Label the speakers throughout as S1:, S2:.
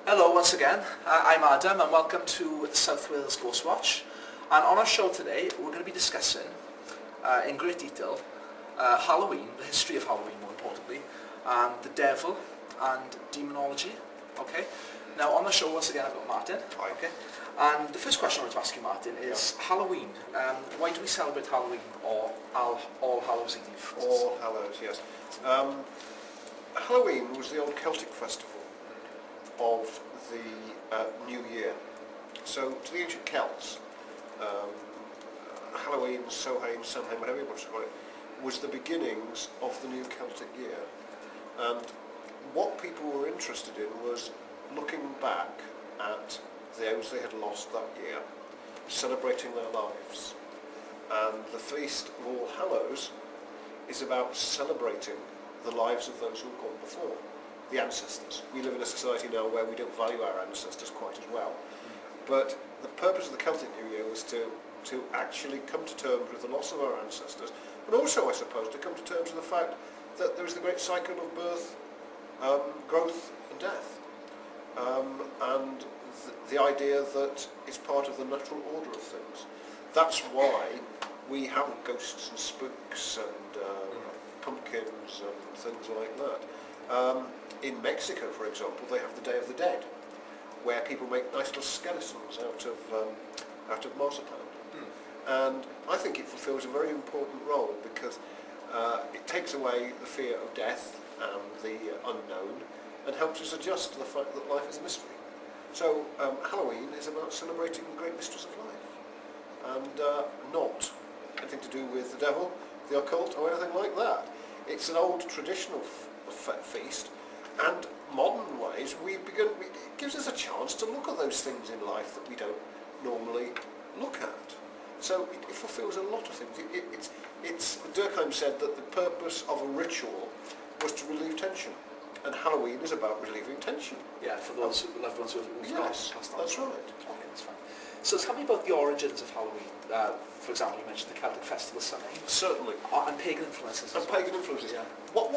S1: Hello once again, I'm Adam and welcome to South Wales Ghost Watch. And on our show today we're going to be discussing in great detail Halloween, the history of Halloween more importantly, and the devil and demonology. Okay. Now on the show once again I've got Martin.
S2: Hi.
S1: Okay. And the first question I want to ask you, Martin, is Halloween. Why do we celebrate Halloween or All Hallows Eve?
S2: All Hallows, yes. Halloween was the old Celtic festival of the New Year. So to the ancient Celts, Halloween, Samhain, whatever you want to call it, was the beginnings of the new Celtic year. And what people were interested in was looking back at those they had lost that year, celebrating their lives. And the Feast of All Hallows is about celebrating the lives of those who have gone before, the ancestors. We live in a society now where we don't value our ancestors quite as well. But the purpose of the Celtic New Year was to actually come to terms with the loss of our ancestors, but also, I suppose, to come to terms with the fact that there is the great cycle of birth, growth and death. And the idea that it's part of the natural order of things. That's why we have ghosts and spooks and pumpkins and things like that. In Mexico, for example, they have the Day of the Dead, where people make nice little skeletons out of marzipan. And I think it fulfills a very important role because it takes away the fear of death and the unknown and helps us adjust to the fact that life is a mystery. So Halloween is about celebrating the great mysteries of life and not anything to do with the devil, the occult or anything like that. It's an old traditional feast, and modern ways it gives us a chance to look at those things in life that we don't normally look at. So it fulfills a lot of things. Durkheim said that the purpose of a ritual was to relieve tension, and Halloween is about relieving tension.
S1: Yeah, for those loved ones who have
S2: yes, that's right.
S1: Okay, that's fine. So tell me about the origins of Halloween. For example, you mentioned the Celtic festival Samhain.
S2: Certainly.
S1: And pagan influences.
S2: And pagan influences.
S1: Yeah.
S2: What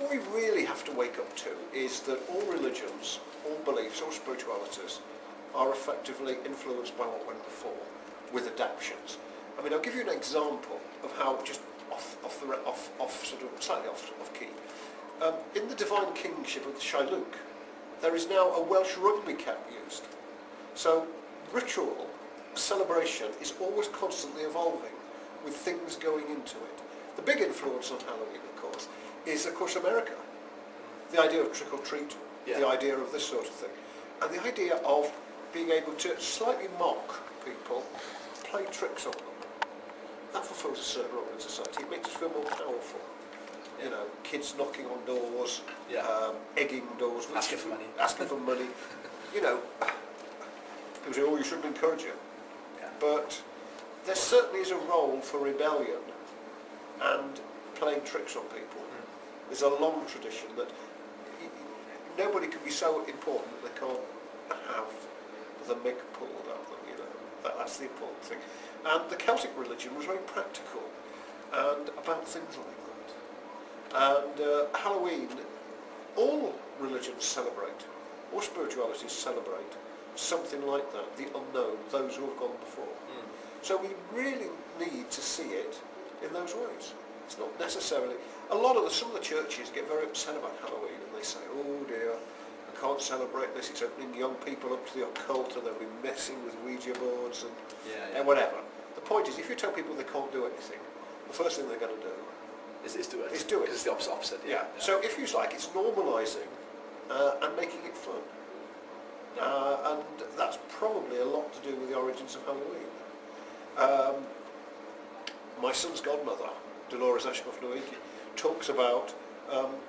S2: we really have to wake up to is that all religions, all beliefs, all spiritualities are effectively influenced by what went before, with adaptations. I mean, I'll give you an example of how, just slightly off key. In the divine kingship of the Shailuch, there is now a Welsh rugby cap used. So ritual, celebration is always constantly evolving with things going into it. The big influence on Halloween, of course, America. The idea of trick or treat, the idea of this sort of thing, and the idea of being able to slightly mock people, play tricks on them. That fulfills a certain role in society. It makes us feel more powerful. You know, kids knocking on doors, egging doors,
S1: asking for money.
S2: Asking for money. You know, people say, "Oh, you shouldn't encourage it."
S1: Yeah.
S2: But there certainly is a role for rebellion and playing tricks on people. There's a long tradition that nobody can be so important that they can't have the mig pulled out of them. You know, that's the important thing. And the Celtic religion was very practical and about things like that. And Halloween, all religions celebrate, all spiritualities celebrate something like that, the unknown, those who have gone before. So we really need to see it in those ways. It's not necessarily... Some of the churches get very upset about Halloween and they say, "Oh dear, I can't celebrate this, it's opening young people up to the occult and they'll be messing with Ouija boards and whatever." The point is, if you tell people they can't do anything, the first thing they're going to do
S1: is do it.
S2: Is do it.
S1: Because it's the opposite.
S2: Yeah. So if you like, it's normalising and making it fun. And that's probably a lot to do with the origins of Halloween. My son's godmother, Dolores Ashcroft-Noiki, talks about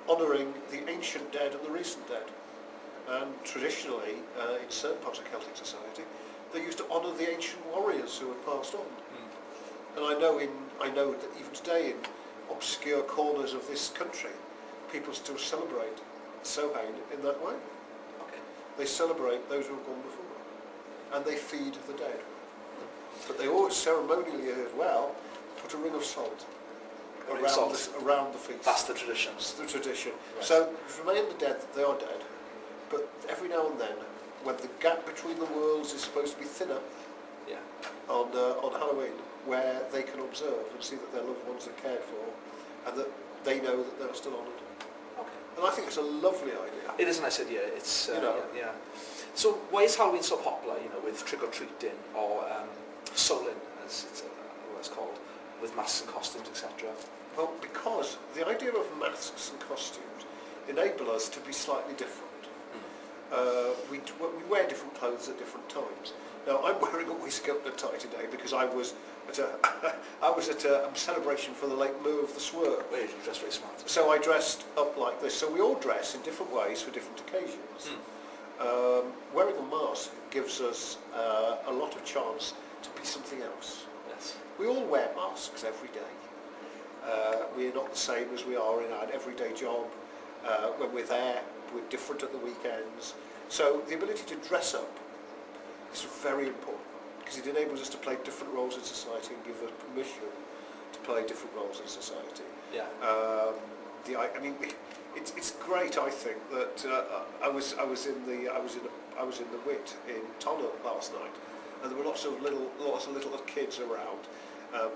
S2: honouring the ancient dead and the recent dead. And traditionally, in certain parts of Celtic society, they used to honour the ancient warriors who had passed on. And I know that even today in obscure corners of this country, people still celebrate Samhain in that way.
S1: Okay.
S2: They celebrate those who have gone before, and they feed the dead. But they always ceremonially as well put a ring of salt around the feast.
S1: That's the tradition.
S2: It's the tradition.
S1: Right.
S2: So remain the dead that they are dead, but every now and then when the gap between the worlds is supposed to be thinner
S1: Yeah.
S2: on Halloween, where they can observe and see that their loved ones are cared for, and that they know that they're still honoured.
S1: Okay.
S2: And I think it's a lovely idea.
S1: It is a nice idea. It's
S2: You know.
S1: yeah. So why is Halloween so popular? You know, with trick or treating or souling, as what it's called, with masks and costumes, etc.
S2: Well, because the idea of masks and costumes enable us to be slightly different. We wear different clothes at different times. Now, I'm wearing a waistcoat and a tie today because I was at a celebration for the late Moo of the Swerve.
S1: Well, you dress very smart.
S2: So I dressed up like this. So we all dress in different ways for different occasions. Wearing a mask gives us a lot of chance to be something else.
S1: Yes.
S2: We all wear masks every day. We're not the same as we are in our everyday job. When we're there, we're different at the weekends. So the ability to dress up is very important because it enables us to play different roles in society and give us permission to play different roles in society.
S1: Yeah.
S2: It's great. I think that I was in the Wit in Tonga last night, and there were lots of little kids around.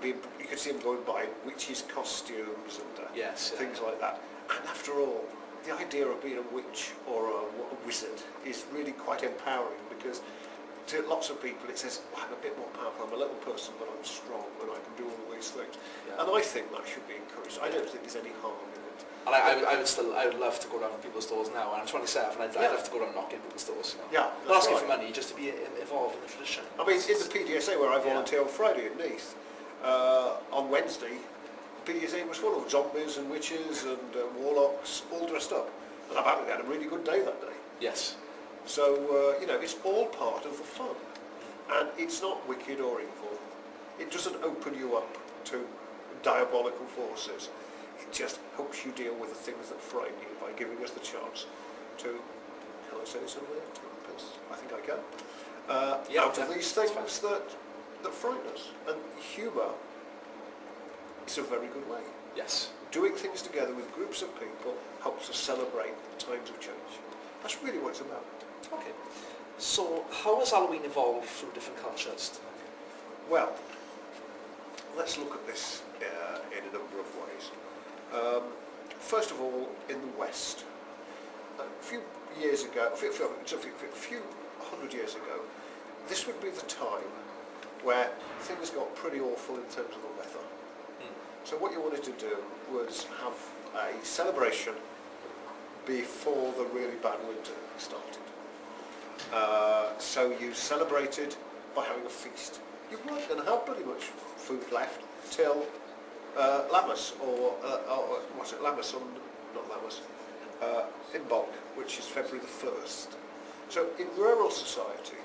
S2: You could see them going by in witches' costumes and things like that. And after all, the idea of being a witch or a wizard is really quite empowering because to lots of people it says, well, I'm a bit more powerful, I'm a little person, but I'm strong and I can do all these things. Yeah. And I think that should be encouraged. I don't think there's any harm in it.
S1: And I would love to go around people's doors now, and I'm 27, and I'd love to go around knocking people's doors. You know?
S2: Yeah,
S1: not asking for money, just to be involved in the tradition.
S2: I mean, in the PDSA where I volunteer on Friday in Neath, on Wednesday, the PDSA was full of zombies and witches and warlocks, all dressed up. And apparently they had a really good day that day.
S1: Yes.
S2: So, it's all part of the fun. And it's not wicked or evil. It doesn't open you up to diabolical forces. It just helps you deal with the things that frighten you by giving us the chance to, can I say something? I think I can. Out of these things that frighten us. And humour is a very good way.
S1: Yes.
S2: Doing things together with groups of people helps us celebrate times of change. That's really what it's about.
S1: Okay. So how has Halloween evolved through different cultures?
S2: Well, let's look at this in a number of ways. First of all, in the West, a few hundred years ago, this would be the time where things got pretty awful in terms of the weather. So what you wanted to do was have a celebration before the really bad winter started. So you celebrated by having a feast. You weren't going to have pretty much food left till Lammas, or what's it, Lammas on, not Lammas, Imbolc, which is February the 1st. So in rural society,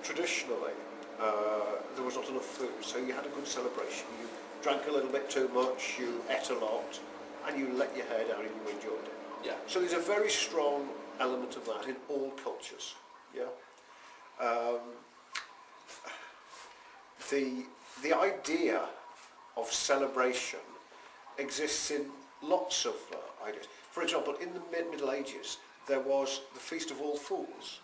S2: traditionally, there was not enough food, so you had a good celebration. You drank a little bit too much, you ate a lot, and you let your hair down and you enjoyed it.
S1: Yeah.
S2: So there's a very strong element of that in all cultures. Yeah. The idea of celebration exists in lots of ideas. For example, in the Middle Ages, there was the Feast of All Fools,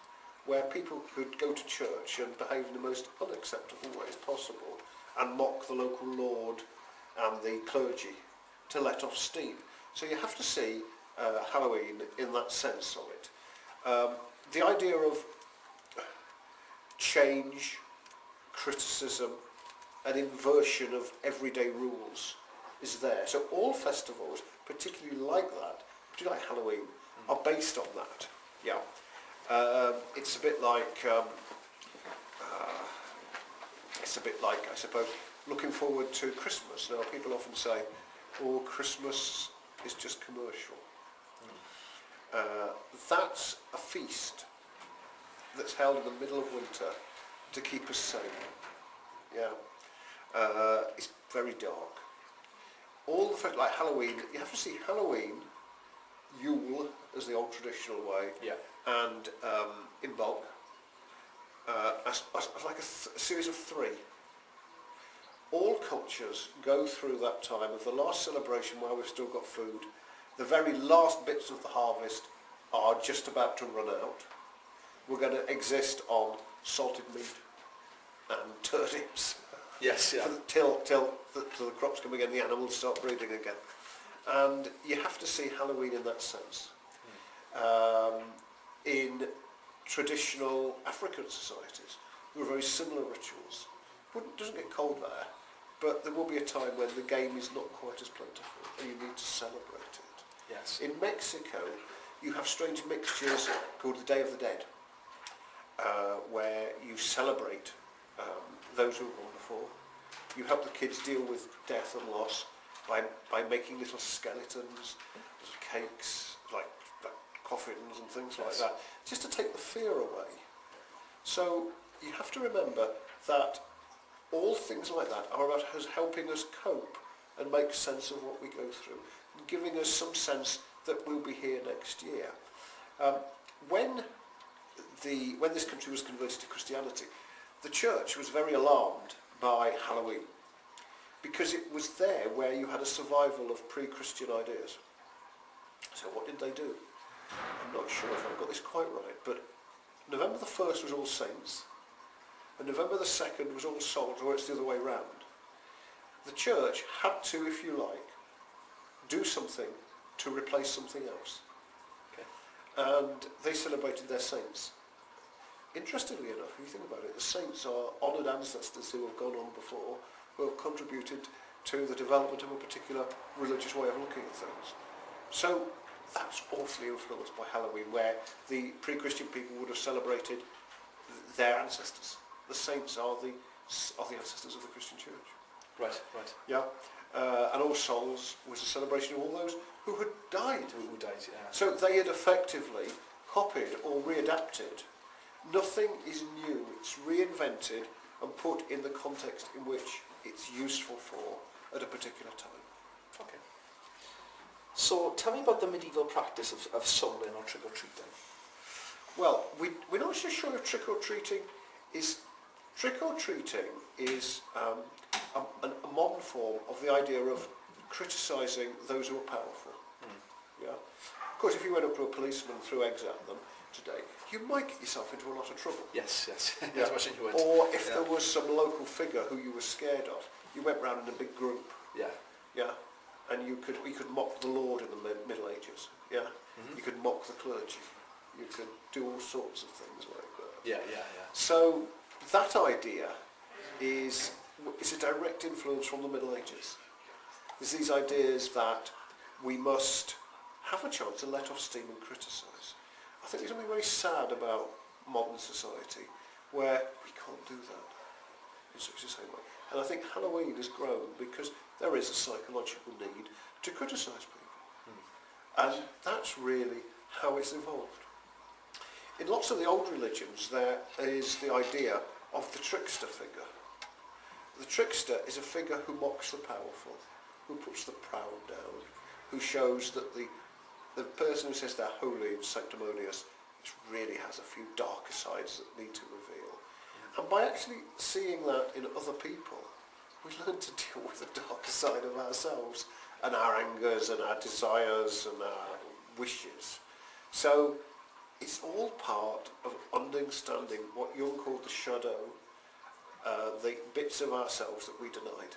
S2: where people could go to church and behave in the most unacceptable ways possible and mock the local lord and the clergy to let off steam. So you have to see Halloween in that sense of it. The idea of change, criticism, an inversion of everyday rules is there. So all festivals, particularly like that, particularly like Halloween, are based on that. Yeah. It's a bit like, I suppose, looking forward to Christmas. Now, people often say, oh, Christmas is just commercial. That's a feast that's held in the middle of winter to keep us sane. Yeah. It's very dark. All the fact, like Halloween, you have to see Halloween, Yule as the old traditional way,
S1: yeah,
S2: and Imbolc as like a series of three. All cultures go through that time of the last celebration while we've still got food. The very last bits of the harvest are just about to run out. we're going to exist on salted meat and turnips
S1: Yes, yeah.
S2: till the crops come again, the animals start breeding again. And you have to see Halloween in that sense. In traditional African societies, there are very similar rituals. It doesn't get cold there, but there will be a time when the game is not quite as plentiful and you need to celebrate it.
S1: Yes.
S2: In Mexico, you have strange mixtures called the Day of the Dead, where you celebrate those who have gone before. You help the kids deal with death and loss by making little skeletons, little cakes, like coffins and things like that, just to take the fear away. So you have to remember that all things like that are about us helping us cope and make sense of what we go through, and giving us some sense that we'll be here next year. When this country was converted to Christianity, the church was very alarmed by Halloween, because it was there where you had a survival of pre-Christian ideas. So what did they do? I'm not sure if I've got this quite right, but November the 1st was All Saints, and November the 2nd was All Souls, or it's the other way round. The church had to, if you like, do something to replace something else.
S1: Okay.
S2: And they celebrated their saints. Interestingly enough, if you think about it, the saints are honoured ancestors who have gone on before, who have contributed to the development of a particular religious way of looking at things. So that's awfully influenced by Halloween, where the pre-Christian people would have celebrated their ancestors. The saints are the ancestors of the Christian church.
S1: Right, right.
S2: Yeah. And All Souls was a celebration of all those who had died.
S1: Who died, yeah.
S2: So they had effectively copied or readapted. Nothing is new. It's reinvented and put in the context in which it's useful for at a particular time.
S1: Okay. So tell me about the medieval practice of souling or trick-or-treating.
S2: Well, we're not so sure if trick-or-treating is... Trick-or-treating is a modern form of the idea of criticising those who are powerful. Yeah. Of course, if you went up to a policeman and threw eggs at them today, you might get yourself into a lot of trouble.
S1: Yes, yes.
S2: Yeah.
S1: As much as you would.
S2: Or if there was some local figure who you were scared of, you went round in a big group.
S1: Yeah.
S2: Yeah. And you could mock the Lord in the Middle Ages. Yeah.
S1: Mm-hmm.
S2: You could mock the clergy. You could do all sorts of things like that.
S1: Yeah, yeah, yeah.
S2: So that idea is a direct influence from the Middle Ages. There's these ideas that we must have a chance to let off steam and criticise. I think there's something very sad about modern society where we can't do that in such the same way. And I think Halloween has grown because there is a psychological need to criticise people. And that's really how it's evolved. In lots of the old religions there is the idea of the trickster figure. The trickster is a figure who mocks the powerful, who puts the proud down, who shows that the person who says they're holy and sanctimonious really has a few darker sides that need to reveal. And by actually seeing that in other people, we learn to deal with the darker side of ourselves and our angers and our desires and our wishes. So it's all part of understanding what Jung called the shadow, the bits of ourselves that we denied.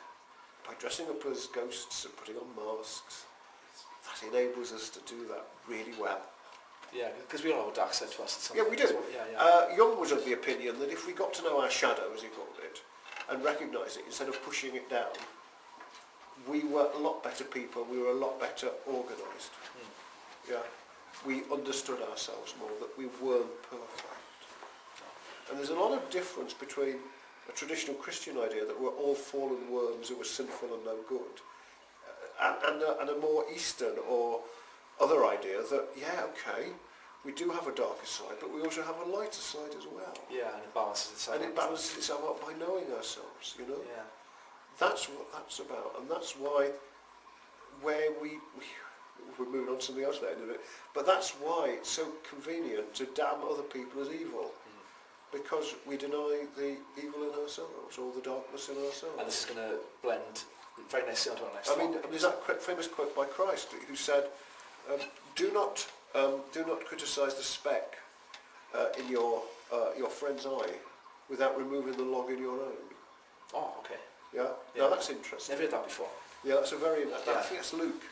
S2: By dressing up as ghosts and putting on masks, that enables us to do that really well.
S1: Yeah, because we all have a dark side to us. At some
S2: Yeah,
S1: point
S2: we do.
S1: as well. Yeah, yeah.
S2: Jung was of the opinion that if we got to know our shadow, as he called it, and recognise it instead of pushing it down, we were a lot better people, we were a lot better organised. Yeah. We understood ourselves more, that we weren't perfect. And there's a lot of difference between a traditional Christian idea that we're all fallen worms who are sinful and no good, and a more Eastern or other idea that, yeah, okay, we do have a darker side, but we also have a lighter side as well.
S1: Yeah, and it balances itself
S2: And
S1: out.
S2: it balances itself out by knowing ourselves, you know?
S1: Yeah.
S2: That's what that's about, and that's why where we're moving on to something else there in a bit, but that's why it's so convenient to damn other people as evil, because we deny the evil in ourselves, or the darkness in ourselves.
S1: And this is going to blend very nicely onto our next
S2: I mean,
S1: topic.
S2: there's that famous quote by Christ who said, do not criticise the speck in your friend's eye without removing the log in your own.
S1: Oh, okay.
S2: Yeah?
S1: Yeah.
S2: Now that's interesting.
S1: Never heard that before.
S2: Yeah, that's a very...
S1: Yeah.
S2: I think that's Luke.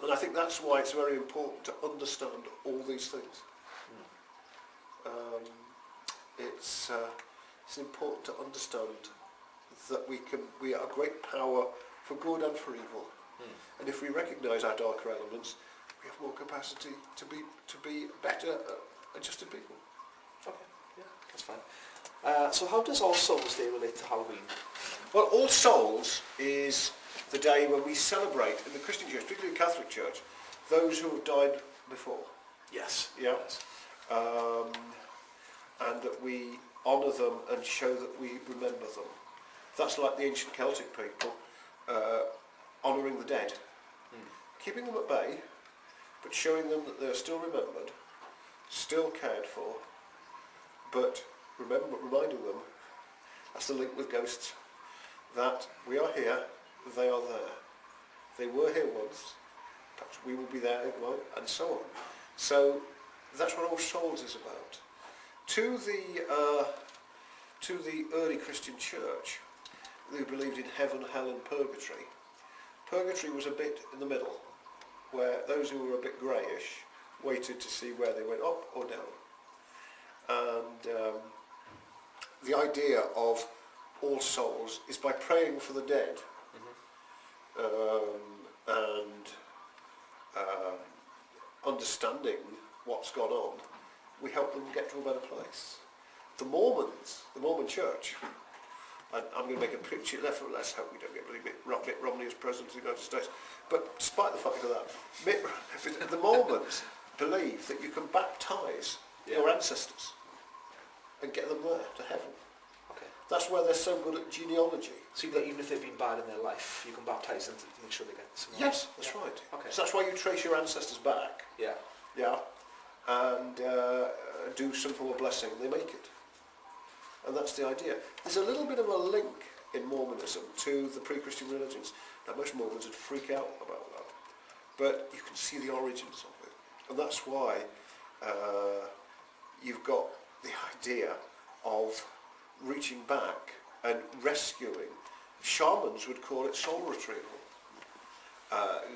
S2: And I think that's why it's very important to understand all these things. It's important to understand that we are a great power for good and for evil. And if we recognise our darker elements, we have more capacity to be better adjusted people.
S1: Okay, yeah, that's fine. So how does All Souls Day relate to Halloween?
S2: Well, All Souls is the day when we celebrate in the Christian Church, particularly the Catholic Church, those who have died before.
S1: Yes.
S2: Yeah.
S1: Yes.
S2: And that we honour them and show that we remember them. That's like the ancient Celtic people honouring the dead. Keeping them at bay, but showing them that they're still remembered, still cared for, but reminding them, that's the link with ghosts, that we are here, they are there. They were here once, perhaps we will be there, and so on. So that's what All Souls is about. To the early Christian church, who believed in heaven, hell and purgatory, purgatory was a bit in the middle, where those who were a bit greyish waited to see where they went up or down. And the idea of All Souls is by praying for the dead and understanding what's gone on, we help them get to a better place. The Mormons, the Mormon Church, I'm going to make a picture, let's hope we don't get Mitt Romney as President of the United States, but despite the fact of that, the Mormons believe that you can baptise your ancestors and get them there to heaven.
S1: Okay.
S2: That's why they're so good at genealogy.
S1: So even if they've been bad in their life, you can baptise them to make sure they get some.
S2: Yes, that's right.
S1: Okay.
S2: So that's why you trace your ancestors back.
S1: Yeah.
S2: Yeah. And do some form of blessing, they make it. And that's the idea. There's a little bit of a link in Mormonism to the pre-Christian religions. Now most Mormons would freak out about that. But you can see the origins of it. And that's why you've got the idea of reaching back and rescuing. Shamans would call it soul retrieval.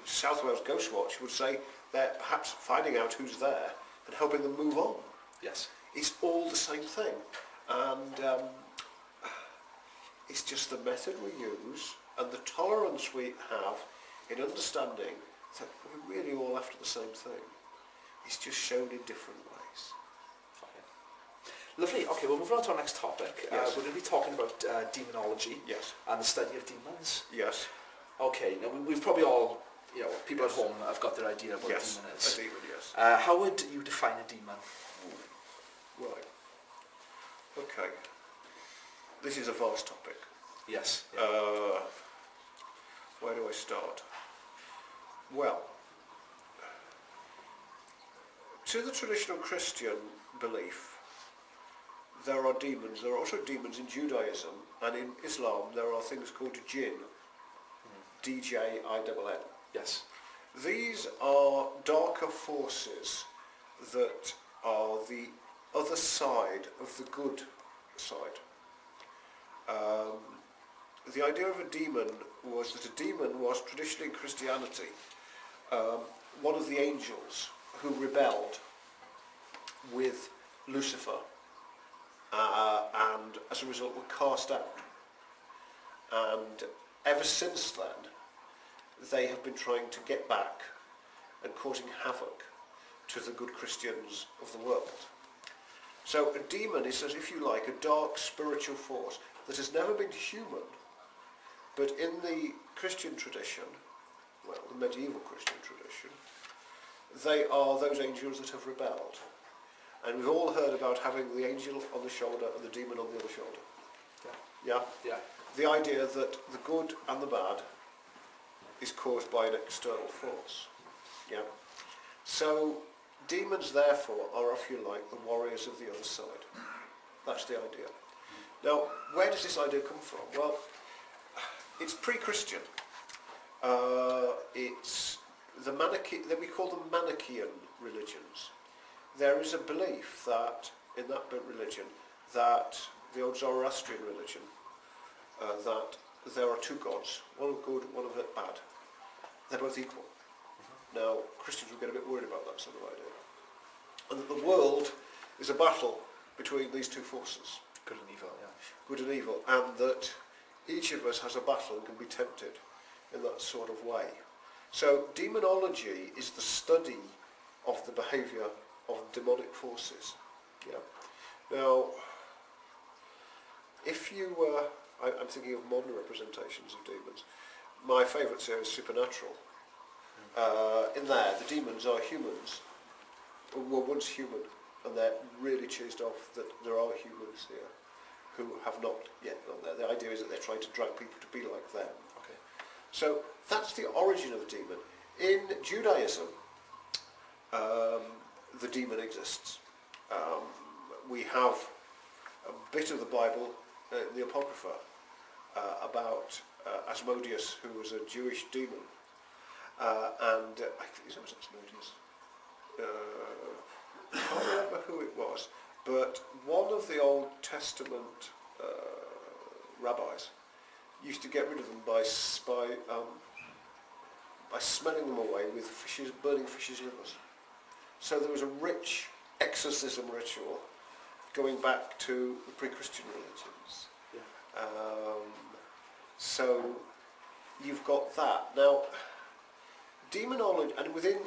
S2: South Wales Ghost Watch would say they're perhaps finding out who's there and helping them move on.
S1: Yes.
S2: It's all the same thing. And it's just the method we use and the tolerance we have in understanding that we're really all after the same thing. It's just shown in different ways.
S1: Okay. Lovely. Okay, we'll move on to our next topic.
S2: Yes.
S1: We're going to be talking about demonology.
S2: Yes.
S1: And the study of demons.
S2: Yes.
S1: Okay, now we've probably all, people at home have got their idea of what
S2: Yes.
S1: a demon is.
S2: A demon, yes.
S1: How would you define a demon?
S2: Right. Okay. This is a vast topic.
S1: Yes.
S2: Where do I start? Well, to the traditional Christian belief, there are demons. There are also demons in Judaism, and in Islam there are things called jinn. D-J-I-N-N.
S1: Yes.
S2: These are darker forces that are the other side of the good side. The idea of a demon was that a demon was traditionally in Christianity one of the angels who rebelled with Lucifer and as a result were cast out. And ever since then they have been trying to get back and causing havoc to the good Christians of the world. So a demon is, as if you like, a dark spiritual force that has never been human, but in the Christian tradition, well, the medieval Christian tradition, they are those angels that have rebelled. And we've all heard about having the angel on the shoulder and the demon on the other shoulder. Yeah?
S1: Yeah.
S2: The idea that the good and the bad is caused by an external force. Yeah? So demons, therefore, are, if you like, the warriors of the other side. That's the idea. Now, where does this idea come from? Well, it's pre-Christian. It's the that we call them Manichaean religions. there is a belief that in that religion, that the old Zoroastrian religion, that there are two gods, one of good, one of bad. They're both equal. Now, Christians will get a bit worried about that sort of idea. And that the world is a battle between these two forces,
S1: Good and evil, yeah.
S2: good and evil, and that each of us has a battle and can be tempted in that sort of way. So demonology is the study of the behaviour of demonic forces. Yeah. Now, if you, I'm thinking of modern representations of demons. My favourite series is Supernatural. In there, the demons are humans, were once human, and they're really cheesed off that there are humans here who have not yet gone there. The idea is that they're trying to drag people to be like them.
S1: Okay.
S2: So that's the origin of the demon. In Judaism, the demon exists. We have a bit of the Bible, the Apocrypha, about Asmodeus, who was a Jewish demon. And I think it was Asmodeus. I can't remember who it was, but one of the Old Testament rabbis used to get rid of them by smelling them away with fishes, burning fishes' livers. So there was a rich exorcism ritual going back to the pre-Christian religions.
S1: Yeah.
S2: So you've got that. Now, demonology, and within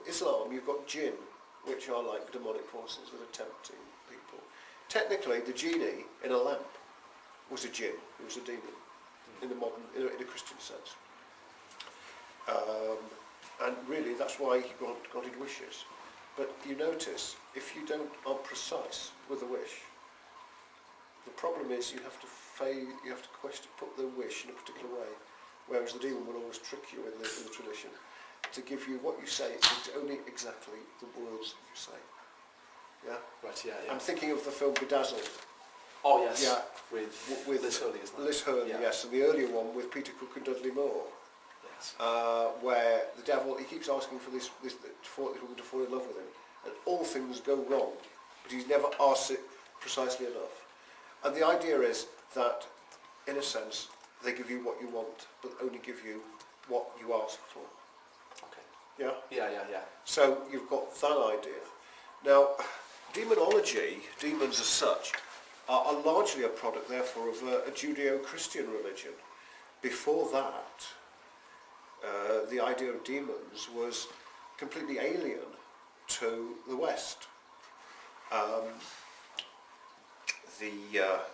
S2: Islam you've got jinn, which are like demonic forces that are tempting people. Technically, the genie in a lamp was a jinn, it was a demon, in a Christian sense. And really, that's why he granted wishes. But you notice, if you aren't precise with a wish, the problem is you have to put the wish in a particular way, whereas the demon will always trick you in the tradition to give you what you say. It's only exactly the words you say. Yeah.
S1: Right. Yeah. Yeah.
S2: I'm thinking of the film Bedazzled.
S1: Oh yes.
S2: Yeah.
S1: With Liz Hurley, isn't it?
S2: Liz Hurley,
S1: Yeah.
S2: yes, and the earlier one with Peter Cook and Dudley Moore,
S1: Yes.
S2: where the devil, he keeps asking for this woman to fall in love with him, and all things go wrong, but he never asks it precisely enough. And the idea is that, in a sense, they give you what you want, but only give you what you ask for.
S1: Okay.
S2: Yeah?
S1: Yeah. Yeah. Yeah.
S2: So you've got that idea. Now, demonology, demons as such, are largely a product, therefore, of a Judeo-Christian religion. Before that, the idea of demons was completely alien to the West.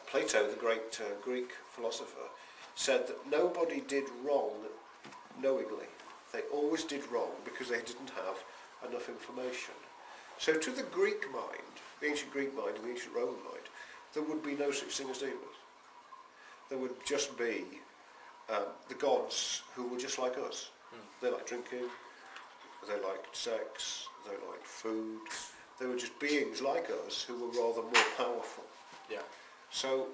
S2: Plato, the great Greek philosopher, said that nobody did wrong knowingly. They always did wrong because they didn't have enough information. So to the Greek mind, the ancient Greek mind and the ancient Roman mind, there would be no such thing as demons. There would just be the gods who were just like us. They like drinking, they liked sex, they liked food. They were just beings like us who were rather more powerful.
S1: Yeah.
S2: So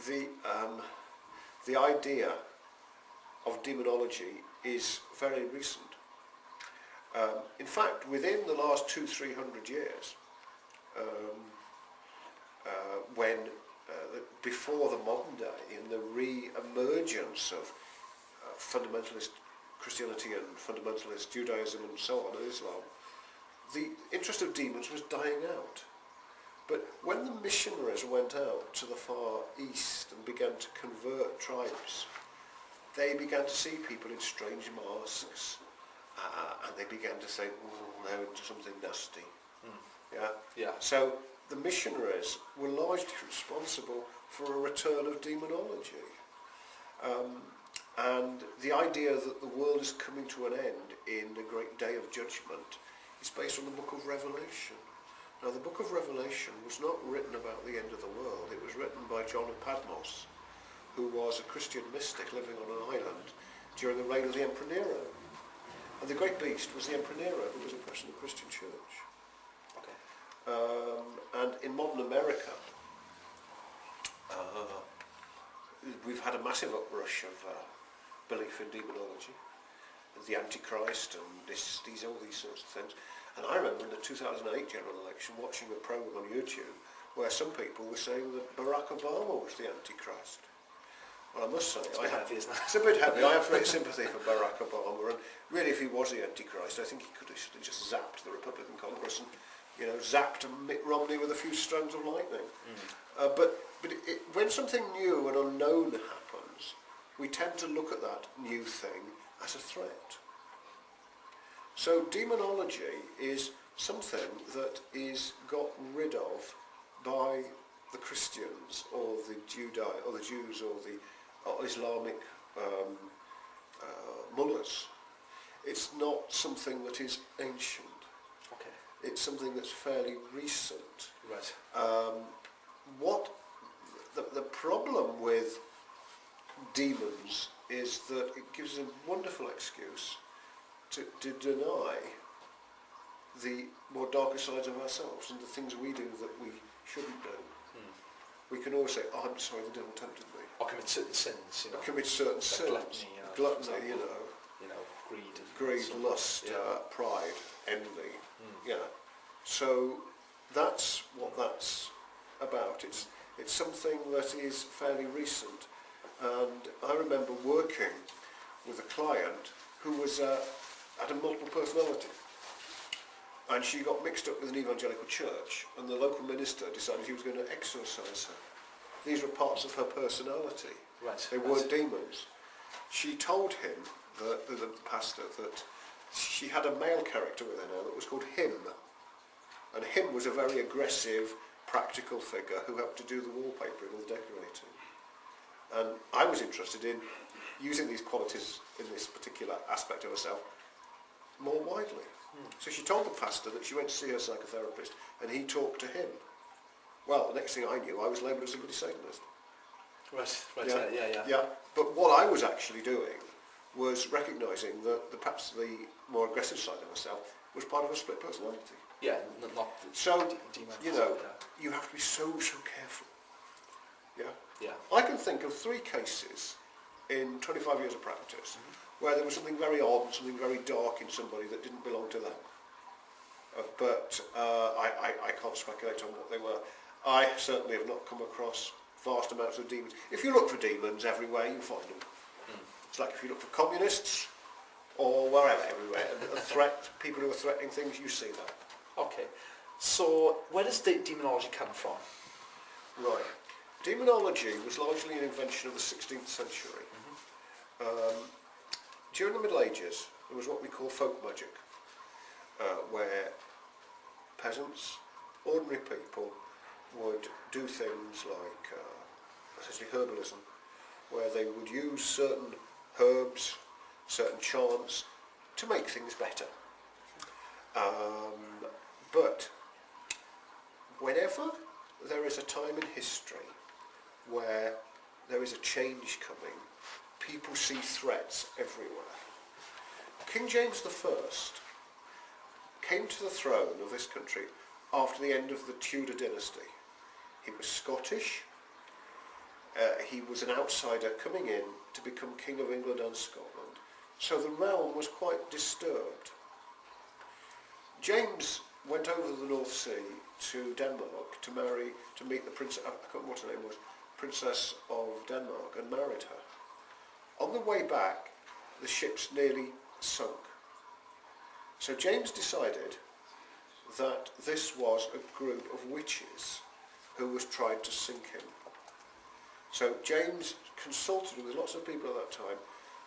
S2: the idea of demonology is very recent. In fact, within the last 200-300 years, before the modern day, in the re-emergence of fundamentalist Christianity and fundamentalist Judaism and so on, and Islam, the interest of demons was dying out. But when the missionaries went out to the Far East and began to convert tribes, they began to see people in strange masks, and they began to say, they're into something nasty. Yeah?
S1: Yeah.
S2: So the missionaries were largely responsible for a return of demonology. And the idea that the world is coming to an end in the great day of judgment is based on the book of Revelation. Now, the book of Revelation was not written about the end of the world. It was written by John of Patmos, who was a Christian mystic living on an island during the reign of the Emperor Nero. And the great beast was the Emperor Nero, who was a person of the Christian church.
S1: Okay.
S2: And in modern America, we've had a massive uprush of belief in demonology, the Antichrist, and all these sorts of things. And I remember in the 2008 general election watching a program on YouTube where some people were saying that Barack Obama was the Antichrist. Well, I must say,
S1: It's a bit heavy, isn't it?
S2: it's a bit heavy. I have great sympathy for Barack Obama, and really, if he was the Antichrist, I think he could have just zapped the Republican Congress and, zapped Mitt Romney with a few strands of lightning. But when something new and unknown happens, we tend to look at that new thing as a threat. So demonology is something that is got rid of by the Christians or the Jews or the Islamic mullahs. It's not something that is ancient.
S1: Okay.
S2: It's something that's fairly recent.
S1: Right.
S2: What the problem with demons is that it gives us a wonderful excuse to deny the more darker sides of ourselves and the things we do that we shouldn't do. We can always say, "Oh, I'm sorry, the devil tempted me."
S1: Or commit certain sins,
S2: Or commit certain sins. Gluttony, greed, lust, pride, envy. Yeah. So that's what that's about. It's something that is fairly recent. And I remember working with a client who was had a multiple personality. And she got mixed up with an evangelical church, and the local minister decided he was going to exorcise her. These were parts of her personality.
S1: Right.
S2: They weren't demons. She told him, the pastor, that she had a male character within her that was called Him. And Him was a very aggressive, practical figure who helped to do the wallpapering and the decorating. And I was interested in using these qualities in this particular aspect of herself more widely. So she told the pastor that she went to see her psychotherapist and he talked to him. Well, the next thing I knew, I was labelled as a bloody Satanist.
S1: Right, yeah.
S2: Yeah, but what I was actually doing was recognising that perhaps the more aggressive side of myself was part of a split personality.
S1: Yeah, not
S2: So,
S1: demons.
S2: you have to be so careful. Yeah?
S1: Yeah.
S2: I can think of 3 cases in 25 years of practice where there was something very odd and something very dark in somebody that didn't belong to them. But I can't speculate on what they were. I certainly have not come across vast amounts of demons. If you look for demons everywhere, you find them. It's like if you look for communists or wherever, everywhere, people who are threatening things, you see that.
S1: Okay. So where does demonology come from?
S2: Right. Demonology was largely an invention of the 16th century. During the Middle Ages, there was what we call folk magic, where peasants, ordinary people, would do things like essentially herbalism, where they would use certain herbs, certain chants to make things better. But whenever there is a time in history where there is a change coming, people see threats everywhere. King James I came to the throne of this country after the end of the Tudor dynasty. He was Scottish. He was an outsider coming in to become King of England and Scotland. So the realm was quite disturbed. James went over the North Sea to Denmark to meet the princess, I can't remember what her name was, Princess of Denmark, and married her. On the way back, the ships nearly sunk. So James decided that this was a group of witches who was trying to sink him. So James consulted with lots of people at that time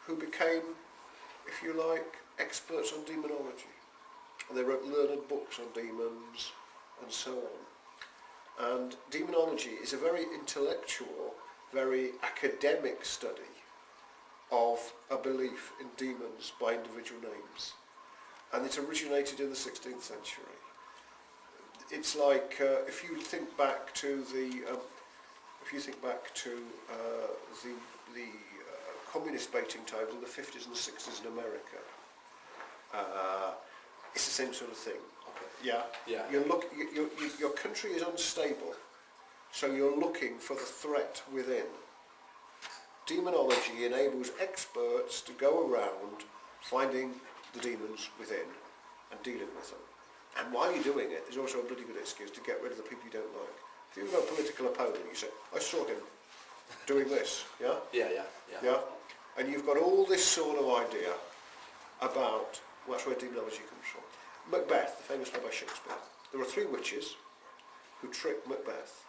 S2: who became, if you like, experts on demonology. And they wrote learned books on demons and so on. And demonology is a very intellectual, very academic study of a belief in demons by individual names. And it originated in the 16th century. It's like if you think back to the communist baiting times in the 50s and the 60s in America. It's the same sort of thing.
S1: Okay. Yeah.
S2: Your country is unstable, so you're looking for the threat within. Demonology enables experts to go around finding the demons within and dealing with them. And while you're doing it, there's also a bloody good excuse to get rid of the people you don't like. If you've got a political opponent, you say, I saw him doing this, yeah?
S1: Yeah.
S2: And you've got all this sort of idea about, well, that's where demonology comes from. Macbeth, the famous play by Shakespeare. There are three witches who trick Macbeth,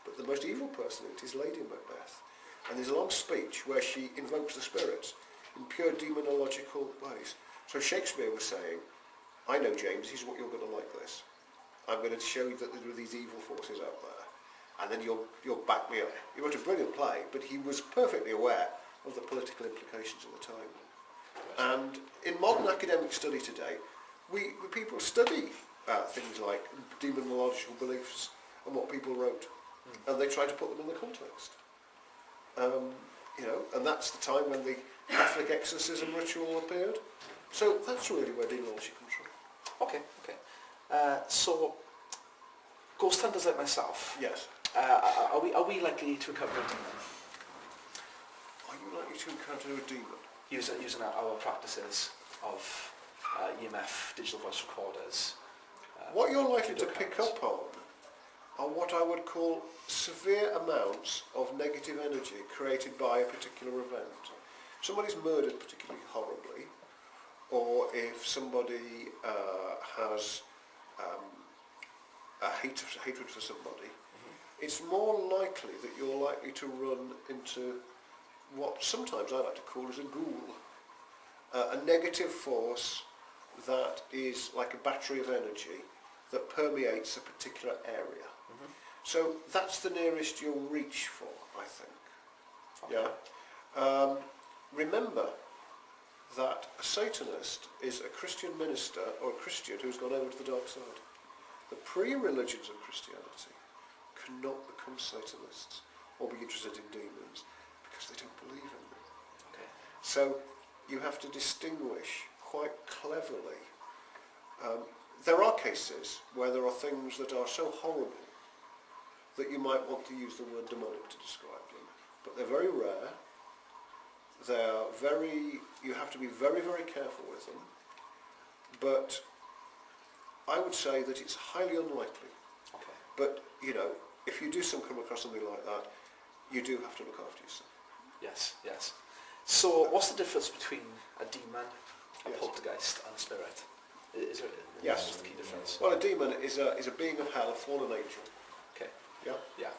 S2: but the most evil person in it is Lady Macbeth. And there's a long speech where she invokes the spirits in pure demonological ways. So Shakespeare was saying, I know, James, this is what you're going to like this. I'm going to show you that there are these evil forces out there, and then you'll back me up. He wrote a brilliant play, but he was perfectly aware of the political implications of the time. And in modern academic study today, people study things like demonological beliefs and what people wrote, and they try to put them in the context. And that's the time when the Catholic exorcism ritual appeared. So that's really where demonology comes from.
S1: Okay. So, ghost hunters like myself,
S2: Yes.
S1: are we likely to encounter a demon?
S2: Are you likely to encounter a demon?
S1: Using our practices of EMF, digital voice recorders.
S2: What you're likely to
S1: video
S2: pick
S1: cameras.
S2: up on are what I would call severe amounts of negative energy created by a particular event. Somebody's murdered particularly horribly, or if somebody has a hatred for somebody, it's more likely that you're likely to run into what sometimes I like to call as a ghoul, a negative force that is like a battery of energy that permeates a particular area. So that's the nearest you'll reach for, I think.
S1: Okay.
S2: Yeah. Remember that a Satanist is a Christian minister or a Christian who's gone over to the dark side. The pre-religions of Christianity cannot become Satanists or be interested in demons because they don't believe in them.
S1: Okay.
S2: So you have to distinguish quite cleverly. There are cases where there are things that are so horrible that you might want to use the word demonic to describe them, but they're very rare. You have to be very, very careful with them, but I would say that it's highly unlikely.
S1: Okay.
S2: But, if you do come across something like that, you do have to look after yourself.
S1: Yes. So, what's the difference between a demon, a
S2: Yes.
S1: poltergeist, and a spirit? Is there?
S2: Yes.
S1: What's the key difference?
S2: Well, a demon is a being of hell, a fallen angel.
S1: Okay.
S2: Yeah.
S1: Yeah.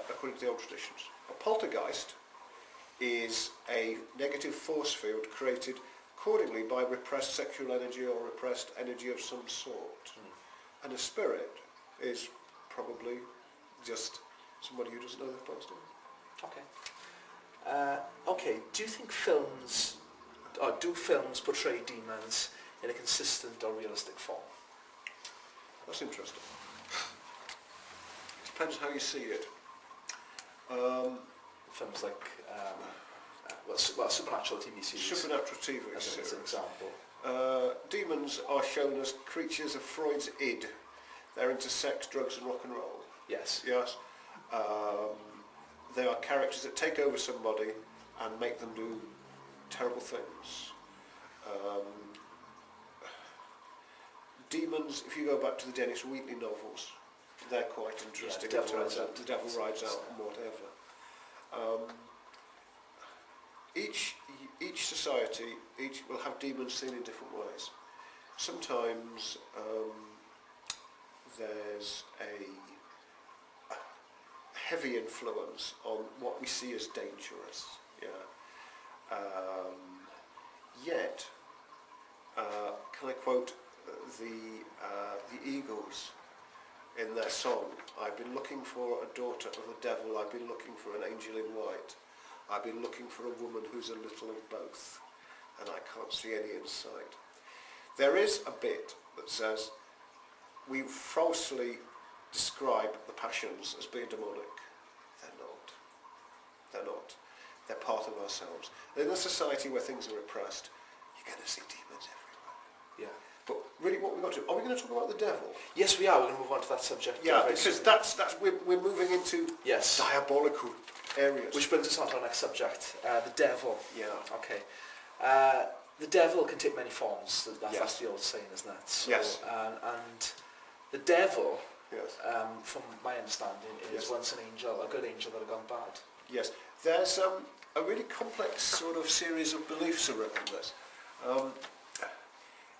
S2: According to the old traditions. A poltergeist is a negative force field created accordingly by repressed sexual energy or repressed energy of some sort. And a spirit is probably just somebody who doesn't know they've passed on.
S1: Okay. Okay. Do you think do films portray demons in a consistent or realistic form?
S2: That's interesting. Depends how you see it.
S1: Films like supernatural TV series.
S2: Supernatural TV
S1: as
S2: series.
S1: an example.
S2: Demons are shown as creatures of Freud's id. They're into sex, drugs and rock and roll.
S1: Yes.
S2: Yes. They are characters that take over somebody and make them do terrible things. Demons, if you go back to the Dennis Wheatley novels, they're quite interesting.
S1: The Devil
S2: in
S1: Rides
S2: terms of
S1: Out.
S2: The Devil Rides Out and whatever. Each society will have demons seen in different ways. Sometimes there's a heavy influence on what we see as dangerous. Yeah. Yet, can I quote the Eagles in their song? I've been looking for a daughter of the devil. I've been looking for an angel in white. I've been looking for a woman who's a little of both, and I can't see any in sight. There is a bit that says we falsely describe the passions as being demonic. They're not. They're not. They're part of ourselves. In a society where things are repressed, you're going to see demons everywhere.
S1: Yeah.
S2: But really, what we've got to... Are we going to talk about the devil?
S1: Yes, we are. We're going to move on to that subject.
S2: Yeah,
S1: very
S2: because
S1: soon.
S2: that's we're moving into
S1: Yes.
S2: diabolical areas.
S1: Which brings us on to our next subject, the devil.
S2: Yeah.
S1: Okay. the devil can take many forms. That's
S2: Yes.
S1: the old saying, isn't it? So,
S2: Yes.
S1: And the devil,
S2: Yes.
S1: from my understanding, is
S2: Yes.
S1: once an angel, a good angel that had gone bad.
S2: Yes. There's a really complex sort of series of beliefs around this.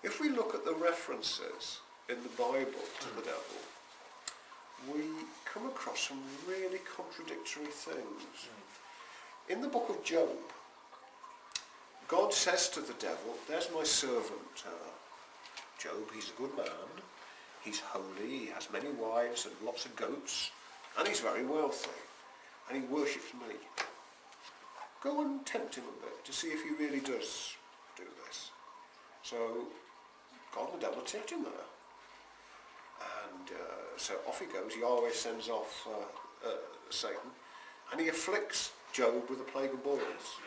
S2: If we look at the references in the Bible to the devil, we come across some really contradictory things. In the book of Job, God says to the devil, there's my servant Job, he's a good man, he's holy, he has many wives and lots of goats, and he's very wealthy, and he worships me. Go and tempt him a bit to see if he really does do this. So God and the devil tempt him there. And so off he goes. He always sends off Satan, and he afflicts Job with a plague of boils.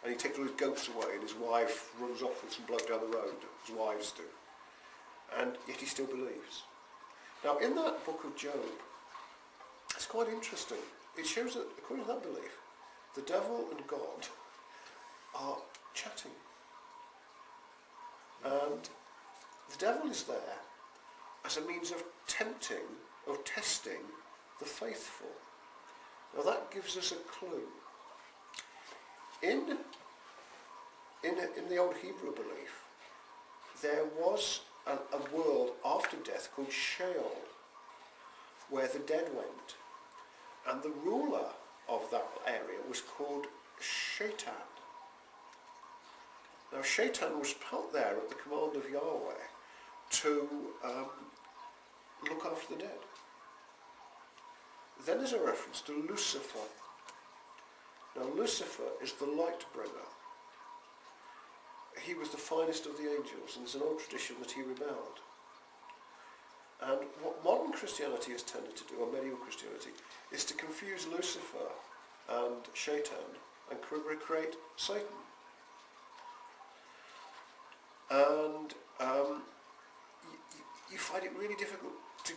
S2: And he takes all his goats away, and his wife runs off with some bloke down the road, as wives do. And yet he still believes. Now in that book of Job, it's quite interesting. It shows that, according to that belief, the devil and God are chatting. And the devil is there as a means of tempting or testing the faithful. Now that gives us a clue. In the old Hebrew belief, there was a world after death called Sheol, where the dead went. And the ruler of that area was called Shaitan. Now Shaitan was put there at the command of Yahweh to look after the dead. Then there's a reference to Lucifer. Now Lucifer is the light bringer. He was the finest of the angels, and there's an old tradition that he rebelled. And what modern Christianity has tended to do, or medieval Christianity, is to confuse Lucifer and Shaitan and create Satan. And you find it really difficult to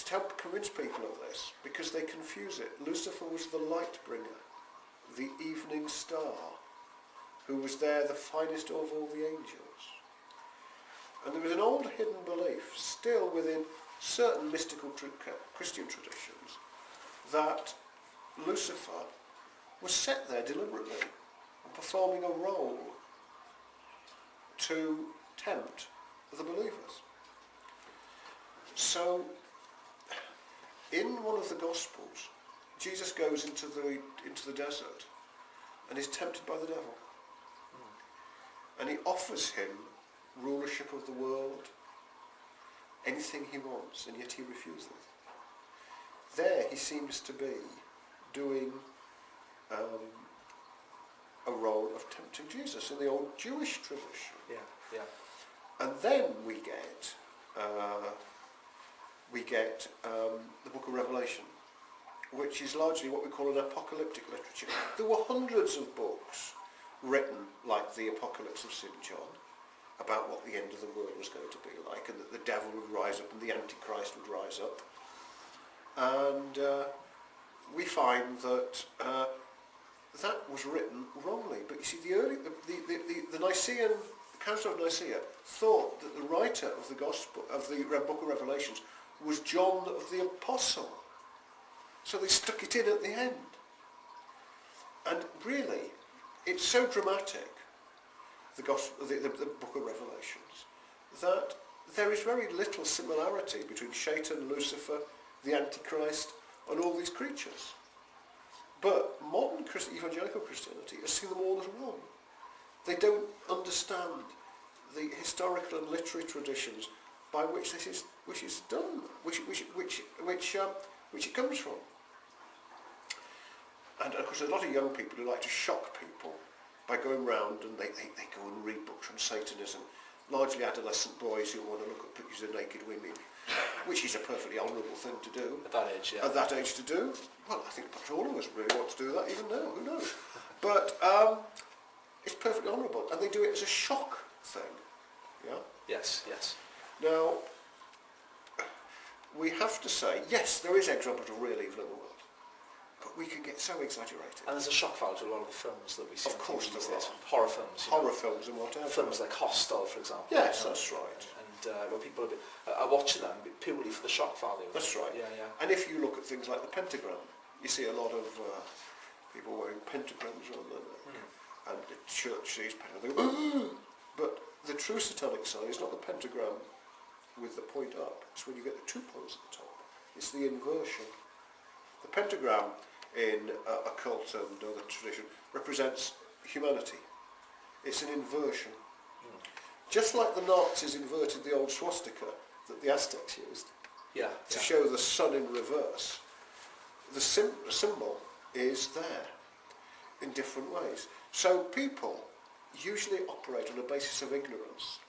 S2: help convince people of this, because they confuse it. Lucifer was the light bringer, the evening star, who was there, the finest of all the angels. And there was an old hidden belief, still within certain mystical Christian traditions, that Lucifer was set there deliberately and performing a role to tempt the believers. So, in one of the Gospels, Jesus goes into the desert and is tempted by the devil. And he offers him rulership of the world, anything he wants, and yet he refuses. There he seems to be doing a role of tempting Jesus in the old Jewish tradition.
S1: Yeah.
S2: And then we get the book of Revelation, which is largely what we call an apocalyptic literature. There were hundreds of books written like the Apocalypse of St. John about what the end of the world was going to be like, and that the devil would rise up and the Antichrist would rise up. And we find that that was written wrongly. But you see, the Nicene, the Council of Nicaea, thought that the writer of the Gospel, of the book of Revelations, was John of the Apostle. So they stuck it in at the end. And really, it's so dramatic, the book of Revelations, that there is very little similarity between Shaitan, Lucifer, the Antichrist, and all these creatures. But modern evangelical Christianity has seen them all as one. They don't understand the historical and literary traditions by which this is done, which it comes from. And of course, a lot of young people who like to shock people by going round and they go and read books on Satanism, largely adolescent boys who want to look at pictures of naked women, which is a perfectly honourable thing to do.
S1: At that age, yeah.
S2: At that age to do. Well, I think perhaps all of us really want to do that even now, who knows. But it's perfectly honourable, and they do it as a shock thing. Yeah?
S1: Yes.
S2: Now, we have to say, yes, there is examples of real evil in the world. but we can get so exaggerated.
S1: And there's a shock value to a lot of the films that we see
S2: Of
S1: on
S2: course
S1: TV
S2: there
S1: these days.
S2: are.
S1: Horror films.
S2: Horror films and whatever.
S1: Films like Hostel, for example.
S2: Yes, that's right.
S1: And where people are watching them purely for the shock value.
S2: That's right.
S1: Yeah, yeah.
S2: And if you look at things like the pentagram, you see a lot of people wearing pentagrams on their neck. And the church sees pentagram. But the true satanic sign is not the pentagram with the point up. It's when you get the 2 points at the top. It's the inversion. The pentagram in occult and other tradition represents humanity. It's an inversion. Just like the Nazis inverted the old swastika that the Aztecs used to show the sun in reverse, the symbol is there in different ways. So people usually operate on a basis of ignorance.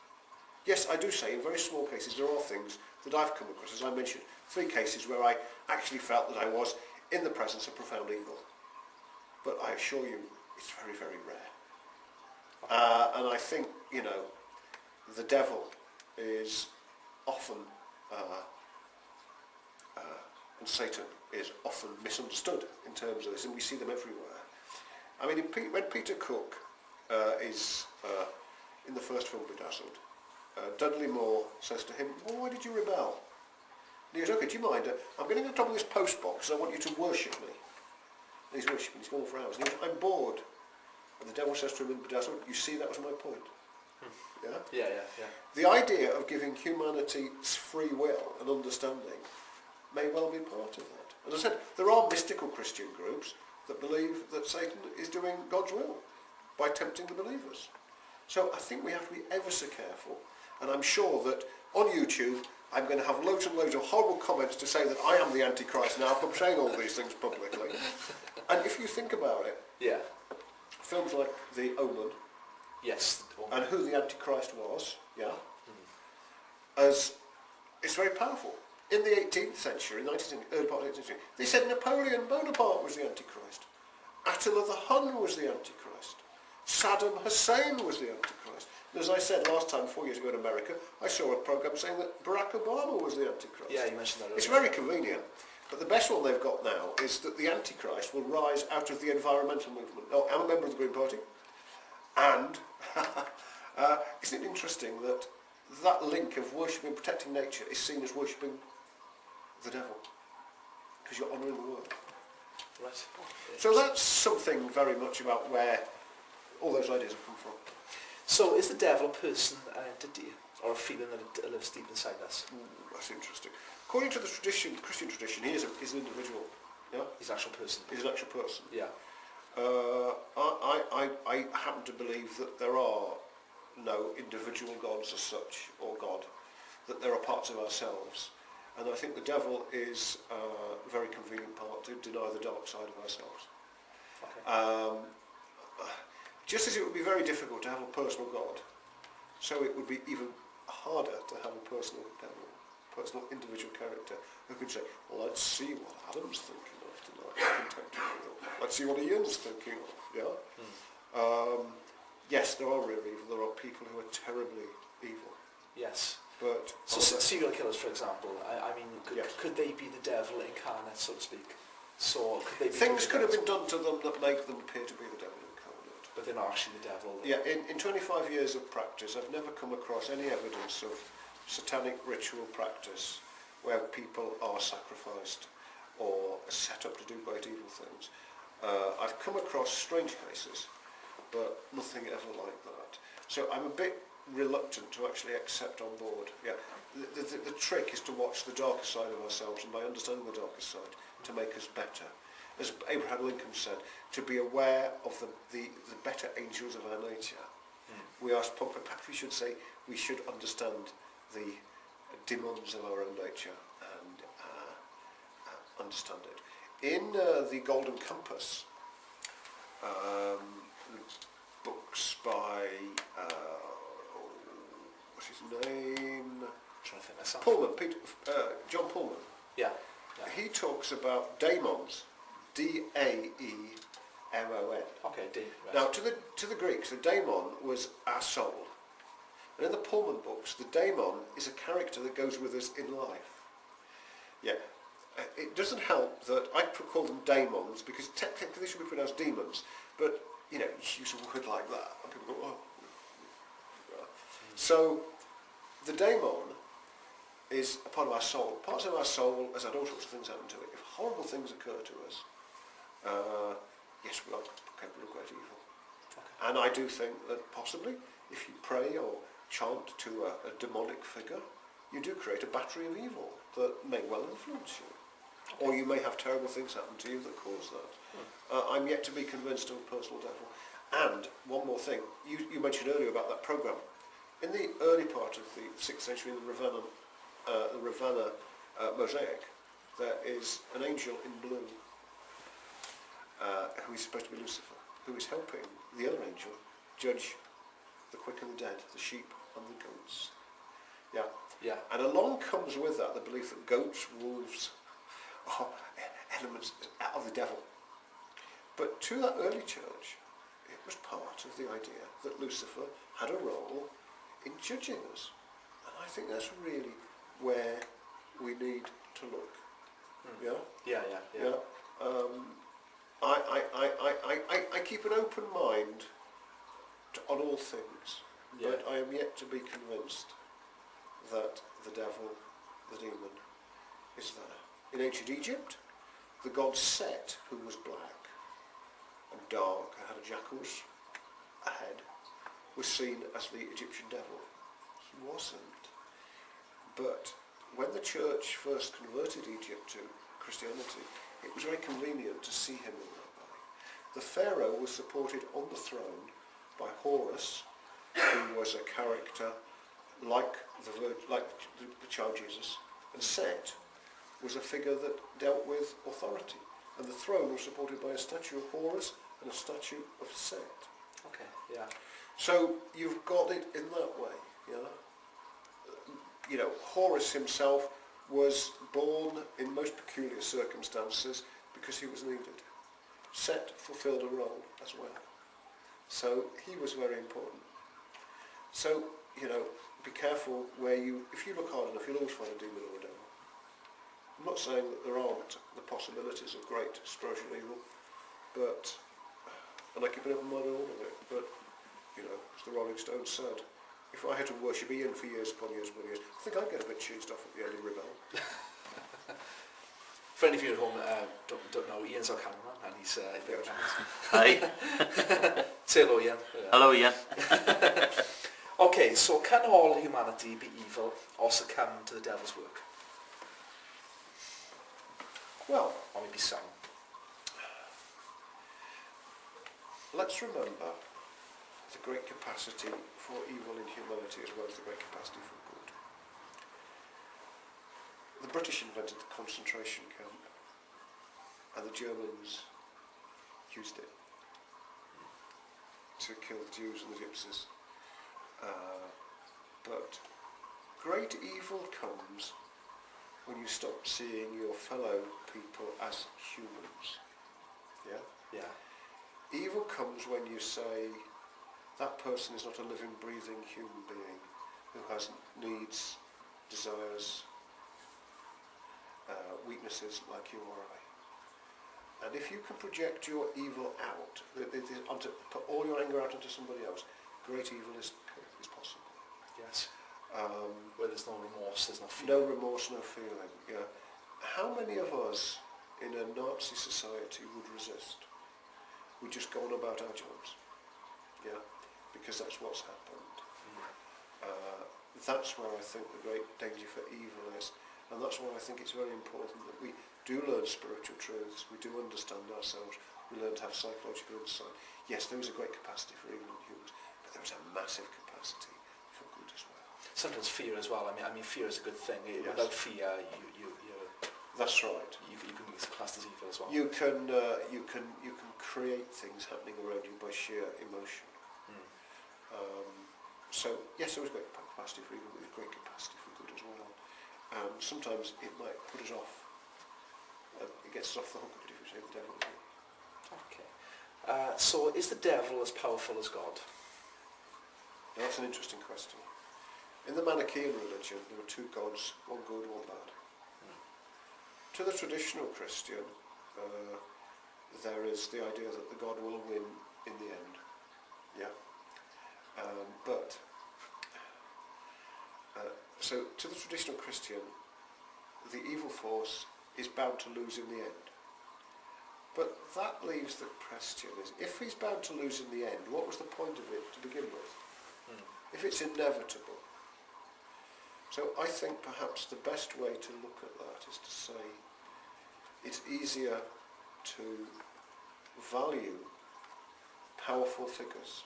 S2: Yes, I do say in very small cases there are things that I've come across, as I mentioned, 3 cases where I actually felt that I was in the presence of profound evil. But I assure you, it's very, very rare. And I think, the devil is often, and Satan is often misunderstood in terms of this, and we see them everywhere. I mean, when Peter Cook is in the first film Bedazzled, Dudley Moore says to him, well, why did you rebel? And he goes, okay, do you mind? I'm going to go to the top of this post box and I want you to worship me. And he's worshipping, he's gone for hours. And he goes, I'm bored. And the devil says to him in Bedazzled, you see, that was my point. Yeah?
S1: Yeah.
S2: The idea of giving humanity free will and understanding may well be part of that. As I said, there are mystical Christian groups that believe that Satan is doing God's will by tempting the believers. So I think we have to be ever so careful. And I'm sure that on YouTube I'm going to have loads and loads of horrible comments to say that I am the Antichrist now for saying all these things publicly. And if you think about it, films like The Omen, and who the Antichrist was, as it's very powerful. In the 18th century, early part of the 18th century, they said Napoleon Bonaparte was the Antichrist. Attila the Hun was the Antichrist. Saddam Hussein was the Antichrist. And as I said last time, 4 years ago in America, I saw a programme saying that Barack Obama was the Antichrist.
S1: Yeah, you mentioned that earlier.
S2: It's very convenient. But the best one they've got now is that the Antichrist will rise out of the environmental movement. Now, I'm a member of the Green Party, and isn't it interesting that that link of worshipping and protecting nature is seen as worshipping the devil? Because you're honouring the world.
S1: Right.
S2: So that's something very much about where all those ideas have come from.
S1: So is the devil a person, an entity, or a feeling that it lives deep inside us?
S2: That's interesting. According to the tradition, Christian tradition, he is an individual. Yeah?
S1: He's an actual person.
S2: He's an actual person.
S1: Yeah.
S2: I happen to believe that there are no individual gods as such, or God, that there are parts of ourselves. And I think the devil is a very convenient part to deny the dark side of ourselves.
S1: Okay.
S2: Just as it would be very difficult to have a personal God, so it would be even harder to have a personal devil, personal individual character who could say, well, let's see what Adam's thinking of tonight. Let's see what Ian's thinking of. Yeah. Yes, there are real evil. There are people who are terribly evil.
S1: Yes.
S2: But
S1: so serial killers, for example, I mean, could they be the devil incarnate, so to speak? So could they be
S2: things could have been done to them that make them appear to be the devil incarnate.
S1: But they're not actually the devil.
S2: Yeah, in 25 years of practice, I've never come across any evidence of satanic ritual practice where people are sacrificed or set up to do great evil things. I've come across strange cases, but nothing ever like that. So I'm a bit reluctant to actually accept on board. Yeah, the trick is to watch the darker side of ourselves, and by understanding the darker side, to make us better. As Abraham Lincoln said, to be aware of the better angels of our nature. We are, perhaps we should say, we should understand the demons of our own nature and understand it. In the Golden Compass, books by what's his name?
S1: I'm trying to think myself.
S2: Pullman, John Pullman.
S1: Yeah.
S2: He talks about daemons, D-A-E-M-O-N.
S1: Okay, right.
S2: Now, to the Greeks, the daemon was our soul. And in the Pullman books, the daemon is a character that goes with us in life. Yeah. it doesn't help that I call them daemons because technically they should be pronounced demons, but you use a word like that and people go, oh. So the daemon is a part of our soul. Parts of our soul has had all sorts of things happen to it. If horrible things occur to us, yes, we are capable of great evil. Okay. And I do think that possibly if you pray or chant to a demonic figure, you do create a battery of evil that may well influence you. Okay. Or you may have terrible things happen to you that cause that. I'm yet to be convinced of a personal devil. And one more thing, you mentioned earlier about that program. In the early part of the 6th century, the Ravenna mosaic, there is an angel in blue who is supposed to be Lucifer, who is helping the other angel judge the quick and the dead, the sheep and the goats. Yeah. Yeah. And along comes with that the belief that goats, wolves are elements out of the devil. But to that early church, it was part of the idea that Lucifer had a role in judging us. And I think that's really where we need to look. Yeah? Yeah. I keep an open mind on all things, but I am yet to be convinced that the devil, the demon, is there. In ancient Egypt, the god Set, who was black and dark and had a jackal's head, was seen as the Egyptian devil. He wasn't. But when the church first converted Egypt to Christianity, it was very convenient to see him in that way. The Pharaoh was supported on the throne by Horus, who was a character like the child Jesus, and Set was a figure that dealt with authority. And the throne was supported by a statue of Horus and a statue of Set.
S1: Okay, yeah.
S2: So you've got it in that way, Horus himself was born in most peculiar circumstances because he was needed. Set fulfilled a role as well. So he was very important. So, be careful if you look hard enough, you'll always find a demon or a devil. I'm not saying that there aren't the possibilities of great spiritual evil, and I keep an open mind on all of it, but, as the Rolling Stones said, if I had to worship Ian for years upon years upon years, I think I'd get a bit cheesed off at the end and rebel.
S1: For any of you at home don't know, Ian's our cameraman and he's very nice.
S3: Hi.
S1: Say hello, Ian.
S3: Hello, Ian.
S1: Okay, so can all humanity be evil or succumb to the devil's work?
S2: Well,
S1: or maybe some.
S2: Let's remember the great capacity for evil in humanity as well as the great capacity for good. The British invented the concentration camp and the Germans used it to kill the Jews and the Gypsies. But great evil comes when you stop seeing your fellow people as humans. Yeah? Yeah. Evil comes when you say that person is not a living, breathing human being who has needs, desires, weaknesses like you or I. And if you can project your evil out, put all your anger out onto somebody else, great evil is possible.
S1: Yes. Where there's no remorse, there's no fear.
S2: No remorse, no feeling. Yeah. How many of us in a Nazi society would resist? We'd just go on about our jobs. Yeah. Because that's what's happened. That's where I think the great danger for evil is. And that's why I think it's very important that we do learn spiritual truths, we do understand ourselves, we learn to have psychological insight. Yes, there is a great capacity for evil in humans, but there is a massive capacity for good as well.
S1: Sometimes fear as well. I mean, fear is a good thing.
S2: Yes.
S1: Without fear,
S2: that's right.
S1: You can be classed as evil as well.
S2: You can create things happening around you by sheer emotion. So yes, there is great capacity for evil, but there's great capacity for good as well. Sometimes it might put us off. It gets us off the hook a bit if we say the devil.
S1: Okay. So is the devil as powerful as God?
S2: Now, that's an interesting question. In the Manichaean religion, there were two gods, one good, one bad. to the traditional Christian, there is the idea that the God will win in the end. Yeah. So to the traditional Christian, the evil force is bound to lose in the end. But that leaves the question is, if he's bound to lose in the end, what was the point of it to begin with? If it's inevitable. So I think perhaps the best way to look at that is to say it's easier to value powerful figures,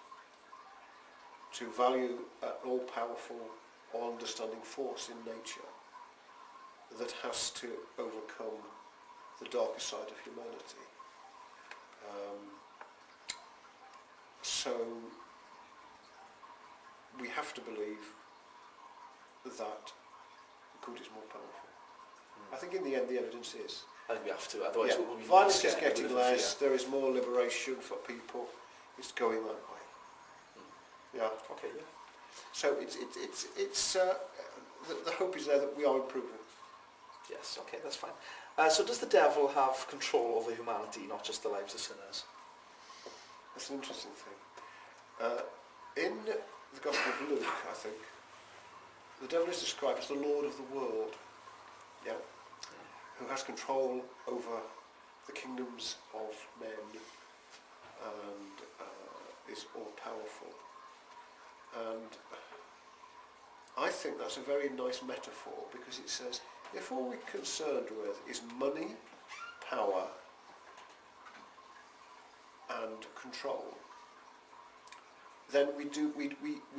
S2: to value an all-powerful, all-understanding force in nature that has to overcome the darker side of humanity. So we have to believe that good is more powerful. I think in the end the evidence is.
S1: I think we have to, otherwise we'll be
S2: violence is
S1: scared,
S2: getting
S1: we'll live in
S2: less,
S1: fear.
S2: there is more liberation for people, it's going that way. Yeah.
S1: Okay, yeah.
S2: So the hope is there that we are improving.
S1: Yes, okay, that's fine. So does the devil have control over humanity, not just the lives of sinners?
S2: That's an interesting thing. In the Gospel of Luke, I think, the devil is described as the Lord of the world, yeah, who has control over the kingdoms of men and is all-powerful. And I think that's a very nice metaphor, because it says, if all we're concerned with is money, power and control, then we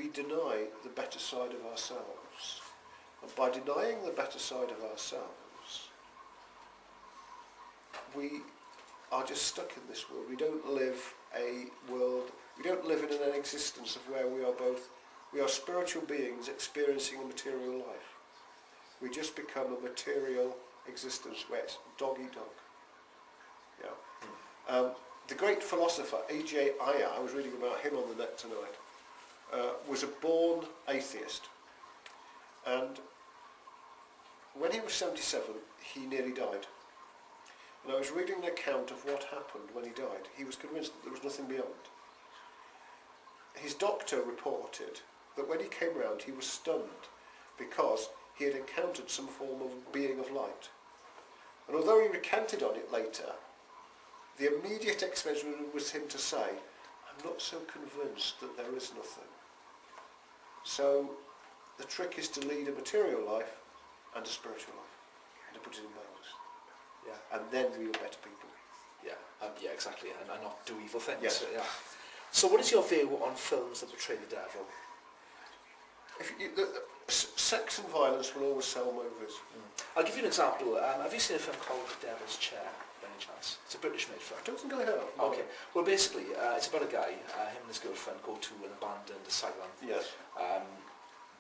S2: deny the better side of ourselves. And by denying the better side of ourselves, we are just stuck in this world. We don't live in an existence of where we are spiritual beings experiencing a material life. We just become a material existence where it's dog eat dog. Yeah. The great philosopher A.J. Ayer, I was reading about him on the net tonight, was a born atheist. And when he was 77, he nearly died. And I was reading an account of what happened when he died. He was convinced that there was nothing beyond. His doctor reported that when he came round, he was stunned because he had encountered some form of being of light. And although he recanted on it later, the immediate explanation was him to say, I'm not so convinced that there is nothing. So the trick is to lead a material life and a spiritual life, and to put it in balance.
S1: Yeah.
S2: And then we are better people.
S1: Yeah, yeah, exactly, and not do evil things.
S2: Yes.
S1: Yeah. So what is your view on films that portray the devil?
S2: Sex and violence will always sell movies.
S1: I'll give you an example. Have you seen a film called The Devil's Chair, by any chance? It's a British-made film.
S2: I don't think I have.
S1: Okay. Well, basically, it's about a guy, him and his girlfriend go to an abandoned asylum.
S2: Yes.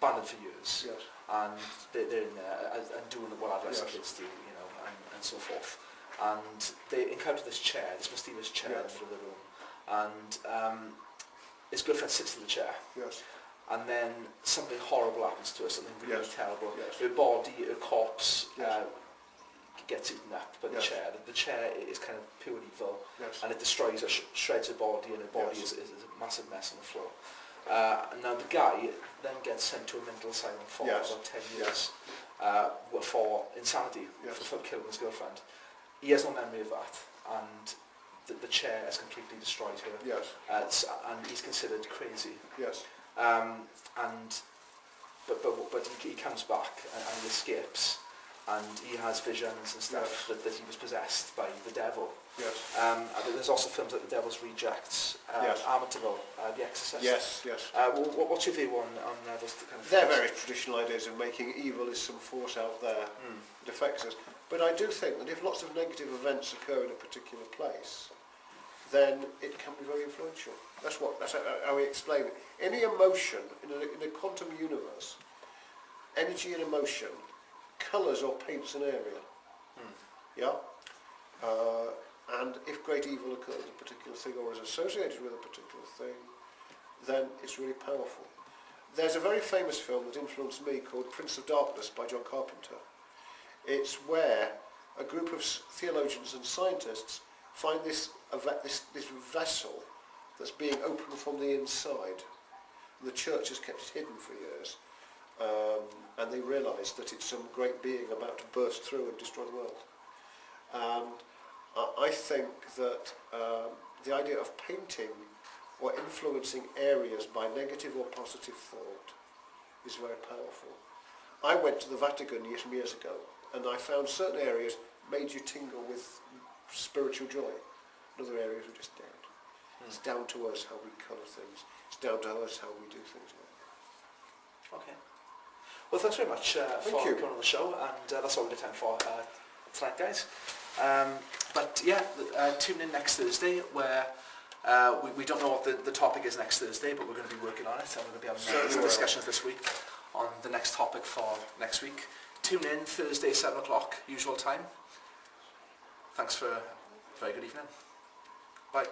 S1: Abandoned for years.
S2: Yes.
S1: And they're in there and doing what adolescent
S2: Yes.
S1: kids do, you know, and so forth. And they encounter this chair, this mysterious chair in
S2: Yes.
S1: the middle of the room. And his girlfriend sits in the chair.
S2: Yes.
S1: And then something horrible happens to her, something really
S2: Yes.
S1: terrible.
S2: Yes.
S1: Her body, her corpse,
S2: Yes.
S1: gets eaten up by the
S2: Yes.
S1: chair. The chair is kind of pure evil,
S2: Yes.
S1: and it destroys her, shreds her body, and her body
S2: Yes.
S1: is a massive mess on the floor. Now the guy then gets sent to a mental asylum for
S2: Yes.
S1: about 10
S2: Yes.
S1: years for insanity,
S2: Yes.
S1: for killing his girlfriend. He has no memory of that, and the chair has completely destroyed her.
S2: Yes.
S1: And he's considered crazy.
S2: Yes.
S1: But he comes back and he escapes, and he has visions and stuff
S2: Yes.
S1: that he was possessed by the devil.
S2: Yes.
S1: And there's also films like The Devil's Rejects,
S2: Yes.
S1: Amityville, The Exorcist.
S2: Yes. Yes.
S1: What's your view on those kind of
S2: They're
S1: films?
S2: very traditional ideas of making evil as some force out there that affects us. But I do think that if lots of negative events occur in a particular place, then it can be very influential. That's how we explain it. Any emotion in a quantum universe, energy and emotion colours or paints an area. Yeah. And if great evil occurs in a particular thing or is associated with a particular thing, then it's really powerful. There's a very famous film that influenced me called Prince of Darkness by John Carpenter. It's where a group of theologians and scientists find this vessel that's being opened from the inside. The church has kept it hidden for years, and they realise that it's some great being about to burst through and destroy the world. And I think that the idea of painting or influencing areas by negative or positive thought is very powerful. I went to the Vatican years ago, and I found certain areas made you tingle with spiritual joy. And other areas were just dead. It's down to us how we colour things. It's down to us how we do things.
S1: Okay. Well, thanks very much for
S2: you.
S1: coming on the show, and that's all we have time for tonight, guys. But yeah, tune in next Thursday, where we don't know what the topic is next Thursday, but we're going to be working on it, and we're going to be having some discussions this week on the next topic for next week. Tune in Thursday, 7 o'clock, usual time. Thanks for a very good evening. Bye.